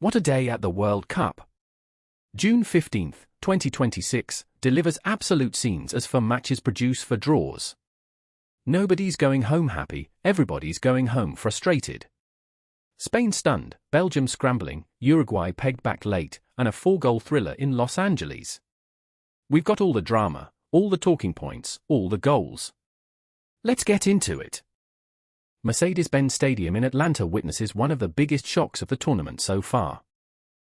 What a day at the World Cup! June 15, 2026, delivers absolute scenes as for matches produce for draws. Nobody's going home happy, everybody's going home frustrated. Spain stunned, Belgium scrambling, Uruguay pegged back late, and a 4-goal thriller in Los Angeles. We've got all the drama, all the talking points, all the goals. Let's get into it. Mercedes-Benz Stadium in Atlanta witnesses one of the biggest shocks of the tournament so far.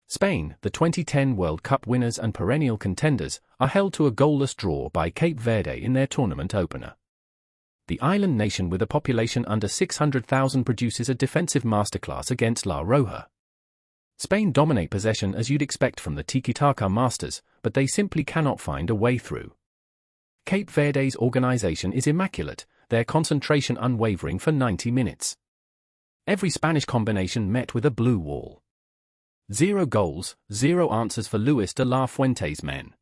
Spain, the 2010 World Cup winners and perennial contenders, are held to a goalless draw by Cape Verde in their tournament opener. The island nation with a population under 600,000 produces a defensive masterclass against La Roja. Spain dominate possession as you'd expect from the tiki-taka masters, but they simply cannot find a way through. Cape Verde's organization is immaculate, their concentration unwavering for 90 minutes. Every Spanish combination met with a blue wall. 0 goals, 0 answers for Luis de la Fuente's men.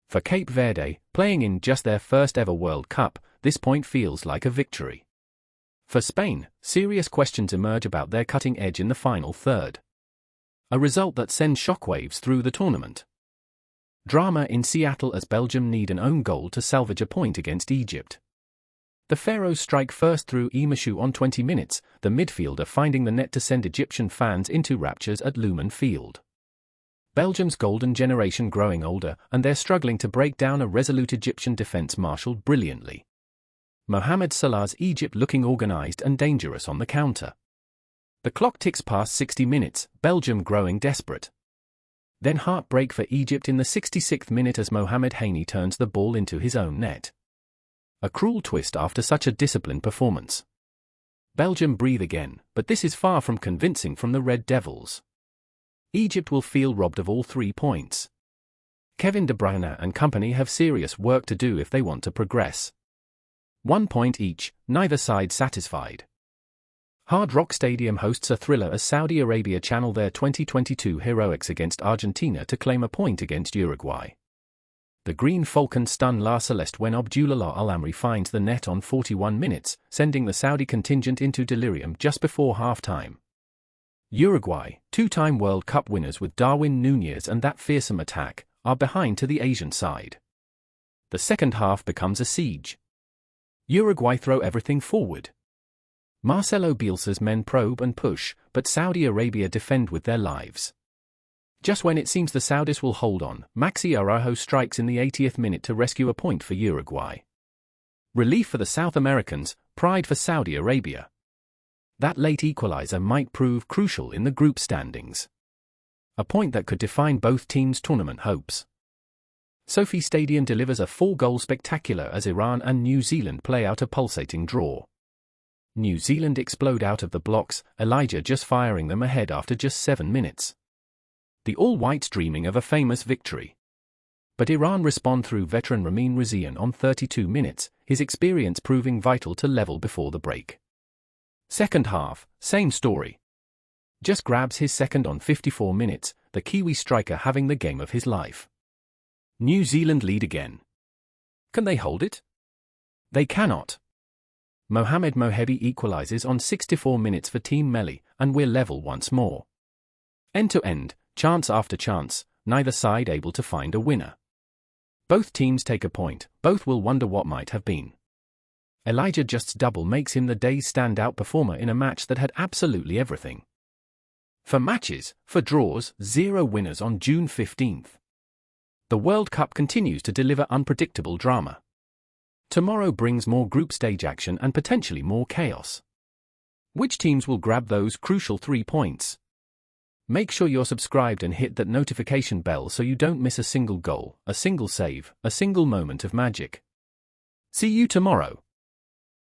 For Cape Verde, playing in just their first ever World Cup, this point feels like a victory. For Spain, serious questions emerge about their cutting edge in the final third. A result that sends shockwaves through the tournament. Drama in Seattle as Belgium need an own goal to salvage a point against Egypt. The Pharaohs strike first through Imashu on 20 minutes, the midfielder finding the net to send Egyptian fans into raptures at Lumen Field. Belgium's golden generation growing older, and they're struggling to break down a resolute Egyptian defense marshaled brilliantly. Mohamed Salah's Egypt looking organized and dangerous on the counter. The clock ticks past 60 minutes, Belgium growing desperate. Then heartbreak for Egypt in the 66th minute as Mohamed Haney turns the ball into his own net. A cruel twist after such a disciplined performance. Belgium breathe again, but this is far from convincing from the Red Devils. Egypt will feel robbed of all 3 points. Kevin De Bruyne and company have serious work to do if they want to progress. 1 point each, neither side satisfied. Hard Rock Stadium hosts a thriller as Saudi Arabia channel their 2022 heroics against Argentina to claim a point against Uruguay. The Green Falcons stun La Celeste when Abdullah Al-Amri finds the net on 41 minutes, sending the Saudi contingent into delirium just before half-time. Uruguay, 2-time World Cup winners with Darwin Núñez and that fearsome attack, are behind to the Asian side. The second half becomes a siege. Uruguay throw everything forward. Marcelo Bielsa's men probe and push, but Saudi Arabia defend with their lives. Just when it seems the Saudis will hold on, Maxi Araujo strikes in the 80th minute to rescue a point for Uruguay. Relief for the South Americans, pride for Saudi Arabia. That late equalizer might prove crucial in the group standings. A point that could define both teams' tournament hopes. Sophie Stadium delivers a 4-goal spectacular as Iran and New Zealand play out a pulsating draw. New Zealand explode out of the blocks, Elijah just firing them ahead after just 7 minutes. The All-Whites dreaming of a famous victory. But Iran respond through veteran Ramin Razian on 32 minutes, his experience proving vital to level before the break. Second half, same story. Just grabs his second on 54 minutes, the Kiwi striker having the game of his life. New Zealand lead again. Can they hold it? They cannot. Mohamed Mohebi equalizes on 64 minutes for Team Melli, and we're level once more. End to end, chance after chance, neither side able to find a winner. Both teams take a point, both will wonder what might have been. Elijah Just's double makes him the day's standout performer in a match that had absolutely everything. For matches, for draws, 0 winners on June 15th. The World Cup continues to deliver unpredictable drama. Tomorrow brings more group stage action and potentially more chaos. Which teams will grab those crucial 3 points? Make sure you're subscribed and hit that notification bell so you don't miss a single goal, a single save, a single moment of magic. See you tomorrow.